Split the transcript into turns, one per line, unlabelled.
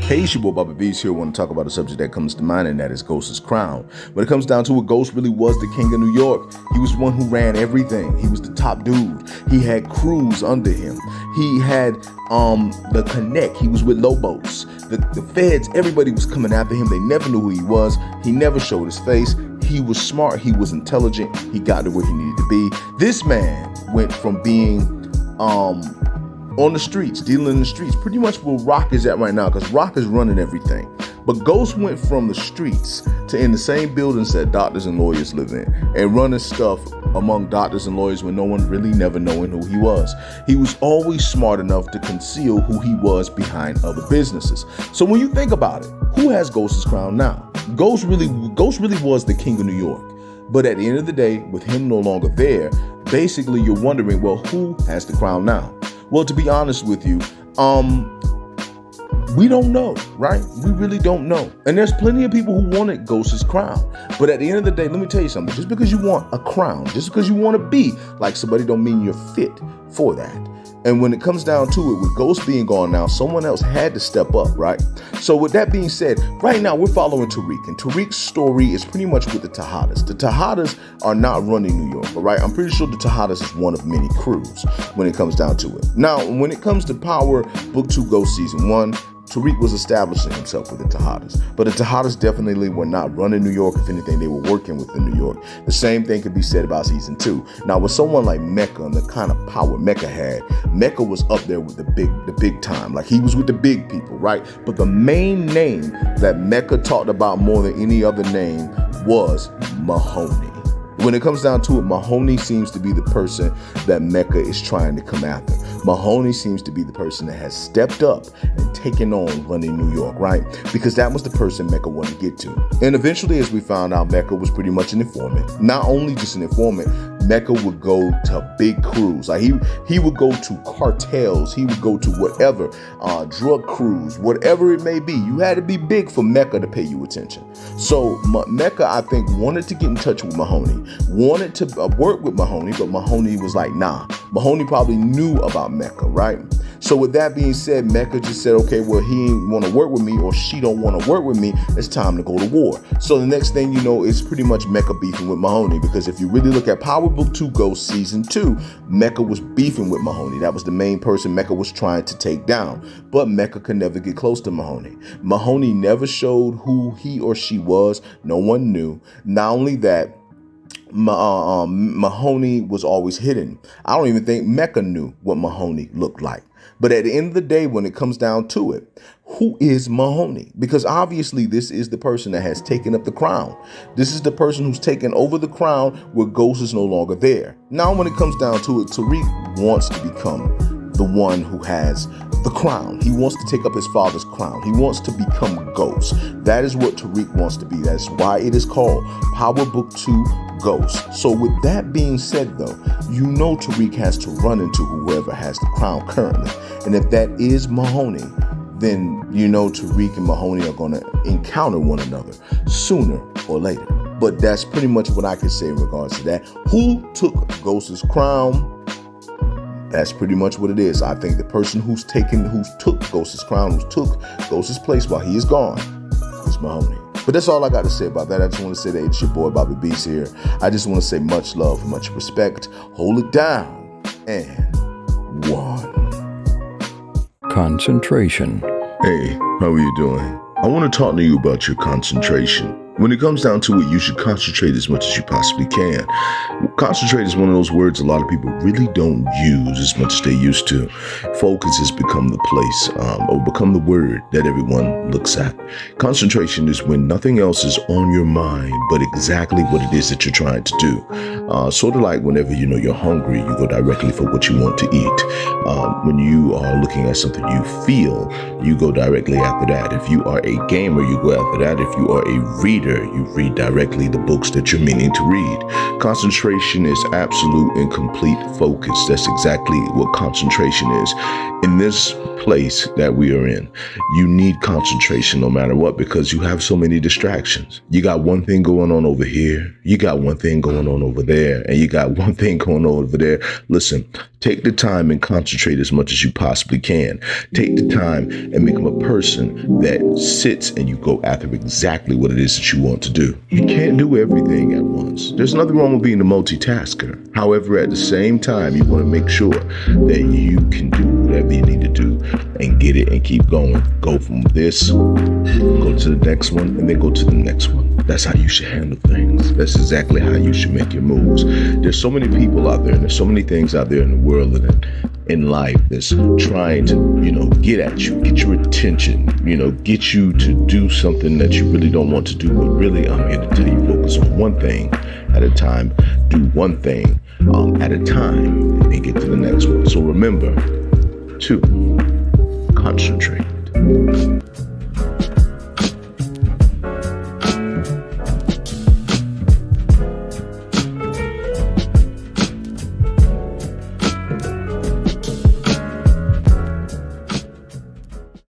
Hey, it's your boy Bobby B's here. I want to talk about a subject that comes to mind, and that is Ghost's crown. When it comes down to it, Ghost really was the king of New York. He was the one who ran everything. He was the top dude. He had crews under him. He had the Connect. He was with Lobos. The feds, everybody was coming after him. They never knew who he was. He never showed his face. He was smart. He was intelligent. He got to where he needed to be. This man went from being on the streets, dealing in the streets, pretty much where Rock is at right now, because Rock is running everything. But Ghost went from the streets to in the same buildings that doctors and lawyers live in, and running stuff among doctors and lawyers when no one really never knowing who he was. He was always smart enough to conceal who he was behind other businesses. So when you think about it, who has Ghost's crown now? Ghost really was the king of New York. But at the end of the day, with him no longer there, basically you're wondering, well, who has the crown now? Well, to be honest with you, we don't know, right? We really don't know. And there's plenty of people who wanted Ghost's crown. But at the end of the day, let me tell you something. Just because you want a crown, just because you want to be like somebody, don't mean you're fit for that. And when it comes down to it, with Ghost being gone now, someone else had to step up, right? So with that being said, right now we're following Tariq, and Tariq's story is pretty much with the Tejadas. The Tejadas are not running New York, all right? I'm pretty sure the Tejadas is one of many crews when it comes down to it. Now, when it comes to Power Book 2 Ghost Season 1, Tariq was establishing himself with the Tejadas, but the Tejadas definitely were not running New York. If anything, they were working within New York. The same thing could be said about Season 2. Now, with someone like Mecca and the kind of power Mecca had, Mecca was up there with the big time. Like, he was with the big people, right? But the main name that Mecca talked about more than any other name was Mahoney. When it comes down to it, Mahoney seems to be the person that Mecca is trying to come after. Mahoney seems to be the person that has stepped up and taken on running New York, right? Because that was the person Mecca wanted to get to. And eventually, as we found out, Mecca was pretty much an informant. Not only just an informant, Mecca would go to big crews. Like he would go to cartels. He would go to whatever, drug crews, whatever it may be. You had to be big for Mecca to pay you attention. So Mecca, I think, wanted to get in touch with Mahoney, wanted to work with Mahoney, but Mahoney was like, nah. Mahoney probably knew about Mecca, right? So with that being said, Mecca just said, okay, well, he ain't want to work with me, or she don't want to work with me. It's time to go to war. So the next thing you know, it's pretty much Mecca beefing with Mahoney, because if you really look at Power Book 2 Ghost Season 2, Mecca was beefing with Mahoney. That was the main person Mecca was trying to take down. But Mecca could never get close to Mahoney. Mahoney never showed who he or she was. No one knew. Not only that, Mahoney was always hidden. I don't even think Mecca knew what Mahoney looked like. But at the end of the day, when it comes down to it, who is Mahoney? Because obviously this is the person that has taken up the crown. This is the person who's taken over the crown where Ghost is no longer there. Now, when it comes down to it, Tariq wants to become the one who has the crown. He wants to take up his father's crown. He wants to become Ghost. That is what Tariq wants to be. That's why it is called Power Book 2 Ghost. So with that being said, though, you know Tariq has to run into whoever has the crown currently. And if that is Mahoney, then you know Tariq and Mahoney are going to encounter one another sooner or later. But that's pretty much what I can say in regards to that. Who took Ghost's crown? That's pretty much what it is. I think the person who took Ghost's crown, who took Ghost's place while he is gone, is Mahoney. But that's all I got to say about that. I just want to say that it's your boy Bobby Beast here. I just want to say much love, much respect. Hold it down. And 1.
Concentration.
Hey, how are you doing? I want to talk to you about your concentration. When it comes down to it, you should concentrate as much as you possibly can. Concentrate is one of those words a lot of people really don't use as much as they used to. Focus has become the place or become the word that everyone looks at. Concentration is when nothing else is on your mind but exactly what it is that you're trying to do. Sort of like whenever you know you're hungry, you go directly for what you want to eat. When you are looking at something you feel, you go directly after that. If you are a gamer, you go after that. If you are a reader, reader. You read directly the books that you're meaning to read. Concentration is absolute and complete focus. That's exactly what concentration is. In this place that we are in, you need concentration no matter what, because you have so many distractions. You got one thing going on over here, you got one thing going on over there, and you got one thing going on over there. Listen, take the time and concentrate as much as you possibly can. Take the time and become a person that sits and you go after exactly what it is that you want to do. You can't do everything at once. There's nothing wrong with being a multitasker. However, at the same time, you want to make sure that you can do whatever you need to do and get it and keep going. Go from this, go to the next one, and then go to the next one. That's how you should handle things. That's exactly how you should make your moves. There's so many people out there, and there's so many things out there in the world and in life that's trying to, get at you, get your attention, get you to do something that you really don't want to do. But really, I'm here to tell you, focus on one thing at a time. Do one thing at a time, and then get to the next one. So remember to concentrate.